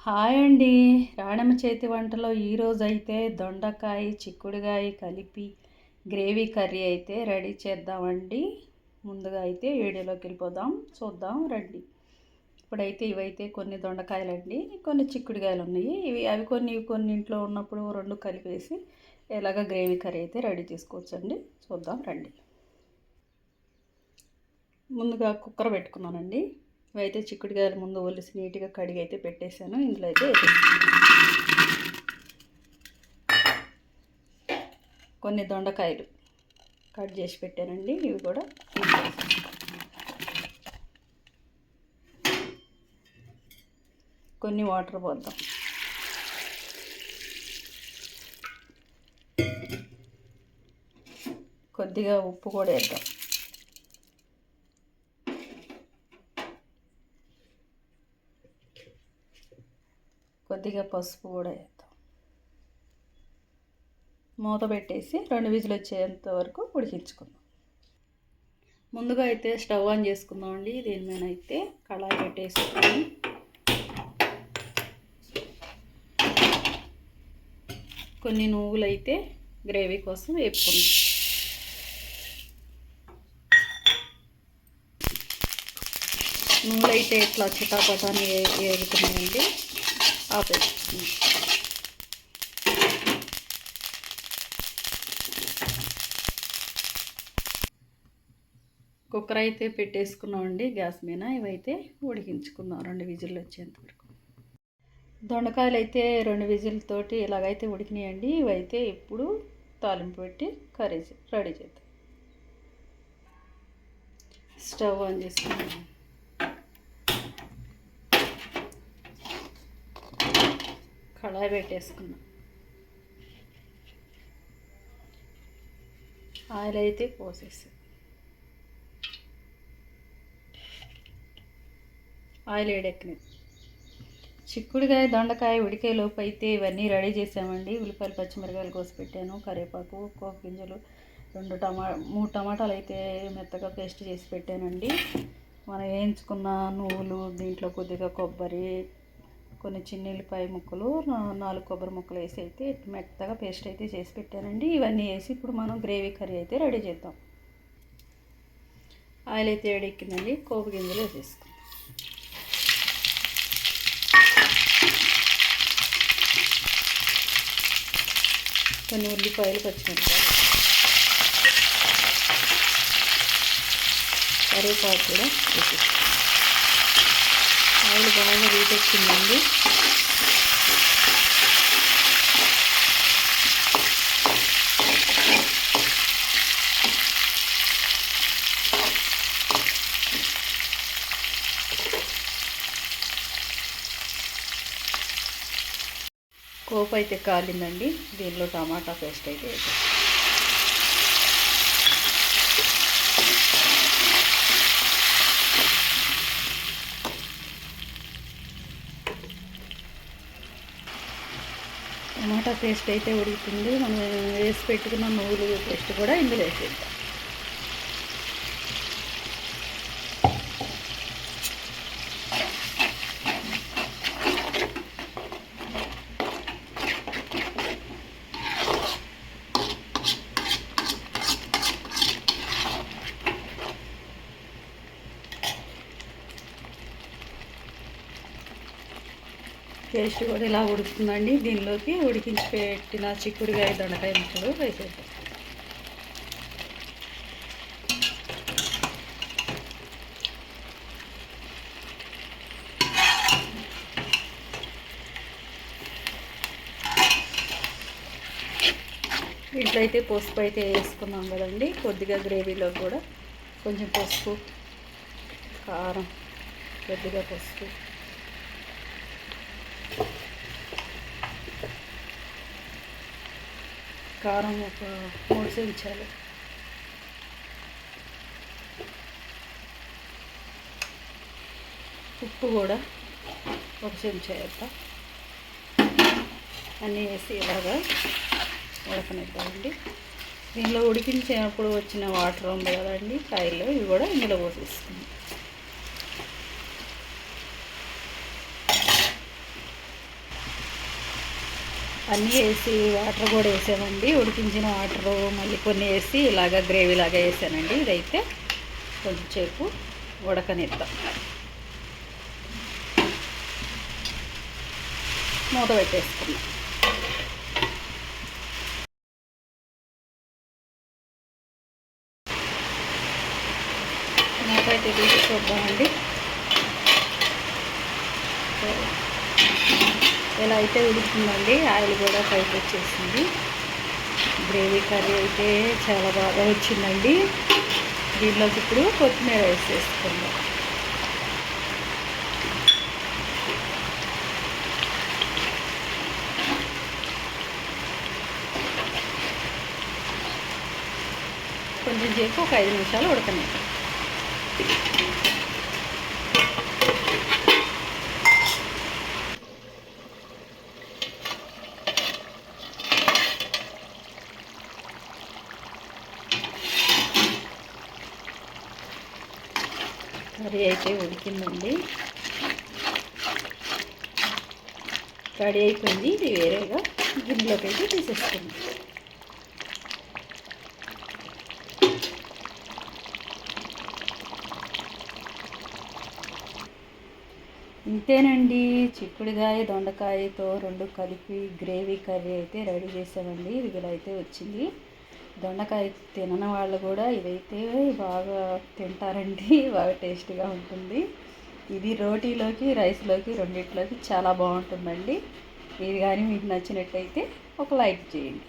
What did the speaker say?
Hi అండి. రాణమ్మ చేతి వంటలో ఈరోజైతే దొండకాయ చిక్కుడుకాయ కలిపి గ్రేవీ కర్రీ అయితే రెడీ చేద్దామండి. ముందుగా అయితే వీడియోలోకి వెళ్ళిపోదాం, చూద్దాం రండి. ఇప్పుడైతే ఇవైతే కొన్ని దొండకాయలండి, కొన్ని చిక్కుడుకాయలు ఉన్నాయి. అవి కొన్ని ఇంట్లో ఉన్నప్పుడు రెండు కలిపేసి ఎలాగ గ్రేవీ కర్రీ అయితే రెడీ చేసుకోవచ్చండి. చూద్దాం రండి. ముందుగా కుక్కర్ పెట్టుకున్నానండి. ఇవైతే చిక్కుడుకాయలు ముందు ఒలిసి నీట్గా కడిగి అయితే పెట్టేశాను. ఇందులో అయితే కొన్ని దొండకాయలు కట్ చేసి పెట్టానండి. ఇవి కూడా కొన్ని వాటర్ పోద్దాం. కొద్దిగా ఉప్పు కూడా వేద్దాం. కొద్దిగా పసుపు కూడా వేద్దాం. మూత పెట్టేసి 2 విజిల్ వచ్చేంత వరకు ఉడికించుకుందాం. ముందుగా అయితే స్టవ్ ఆన్ చేసుకుందామండి. దీని మీద అయితే కళాయి పెట్టేసుకొని కొన్ని నువ్వులు అయితే గ్రేవీ కోసం వేపుకుందాం. నువ్వులు అయితే ఇట్లా చిటాపటాన్ని వేగుతున్నాయండి. ఆపేసుకుందాం. కుక్కర్ అయితే పెట్టేసుకున్నామండి గ్యాస్ మీద. ఇవైతే ఉడికించుకుందాం 2 విజిల్లు వచ్చేంత వరకు. దొండకాయలు అయితే 2 విజిల్తోటి ఇలాగైతే ఉడికినాయండి. ఇవైతే ఇప్పుడు తాలింపు పెట్టి కర్రీ రెడీ చేద్దాం. స్టవ్ ఆన్ చేసుకుందాం. కళాయి పెట్టేసుకున్నాం. ఆయిల్ అయితే పోసేసి ఆయిల్ వేడెక్కినాయి. చిక్కుడుకాయ దొండకాయ ఉడికేలోపు అయితే ఇవన్నీ రెడీ చేసామండి. ఉల్లిపాయలు పచ్చిమిరకాయలు కోసి పెట్టాను, కరివేపాకు, కోపు గింజలు, 3 టమాటాలు అయితే మెత్తగా పేస్ట్ చేసి పెట్టానండి. మనం వేయించుకున్న నువ్వులు, దీంట్లో కొద్దిగా కొబ్బరి, కొన్ని చిన్న ఉల్లిపాయ ముక్కలు, 4 కొబ్బరి ముక్కలు వేసి అయితే మెత్తగా పేస్ట్ అయితే చేసి పెట్టానండి. ఇవన్నీ వేసి ఇప్పుడు మనం గ్రేవీ కర్రీ అయితే రెడీ చేద్దాం. ఆయిల్ అయితే వేడెక్కిందండి. కోపు గింజలు వేసేసుకుందాం. కొన్ని ఉల్లిపాయలు, పచ్చిమిరపకాయలు, కరివేపాకు కూడా వేసేస్తాం. ఆయిల్ బాగా వేడెక్కిందండి. కోపు అయితే కాలిందండి. దీనిలో టమాటా పేస్ట్ అయితే వేసాం. టమాటా పేస్ట్ అయితే ఉడుకుతుంది. మనం వేసి పెట్టుకున్న నువ్వులు పేస్ట్ కూడా ఇందులో వేసేద్దాం. పేస్ట్ కూడా ఇలా ఉడుకుతుందండి. దీనిలోకి ఉడికించి పెట్టిన చిక్కుడుకాయ దొండకాయ ముక్కలు వేసేద్దాం. దీంట్లో అయితే పసుపు అయితే వేసుకున్నాం కదండి. కొద్దిగా గ్రేవీలో కూడా కొంచెం పసుపు, కారం, కొద్దిగా పసుపు, కారం ఒక 3 చెంచాలు, ఉప్పు కూడా 1 చెంచా వేద్దాం. అన్నీ వేసి ఇలాగా ఉడకనిద్దామండి. దీనిలో ఉడికించేటప్పుడు వచ్చిన వాటర్ ఉంది కదండి కాయలు, ఇవి కూడా ఇందులో పోసేసుకుందాం. అన్నీ వేసి వాటర్ కూడా వేసామండి. ఉడికించిన వాటరు మళ్ళీ కొన్ని వేసి ఇలాగ గ్రేవీ లాగా వేసానండి. ఇదైతే కొంచెంసేపు ఉడకనిద్దాం. మూత పెట్టేసుకున్నాం. మూత అయితే తీసి చూద్దామండి. ఇలా అయితే ఉడుకుతుందండి. ఆయిల్ కూడా పైకి వచ్చేసింది. గ్రేవీ కర్రీ అయితే చాలా బాగా వచ్చిందండి. దీనిలోకి ఇప్పుడు కొత్తిమీర వేసేసుకుందాం. కొంచెం సేపు ఒక 5 నిమిషాలు ఉడకనిద్దాం. కర్రీ అయితే ఉడికిందండి. రెడీ అయిపోయింది. ఇది వేరేగా గిన్నెలోకి అయితే తీసేసుకుందాం. ఇంతేనండి, చిక్కుడుకాయ దొండకాయతో 2 కలిపి గ్రేవీ కర్రీ అయితే రెడీ చేసామండి. ఇది ఇలా అయితే వచ్చింది. దొండకాయ తినని వాళ్ళు కూడా ఇదైతే బాగా తింటారండి. బాగా టేస్టీగా ఉంటుంది. ఇది రోటీలోకి, రైస్లోకి, రెండిట్లోకి చాలా బాగుంటుందండి. ఇది కానీ మీకు నచ్చినట్టయితే ఒక లైక్ చేయండి.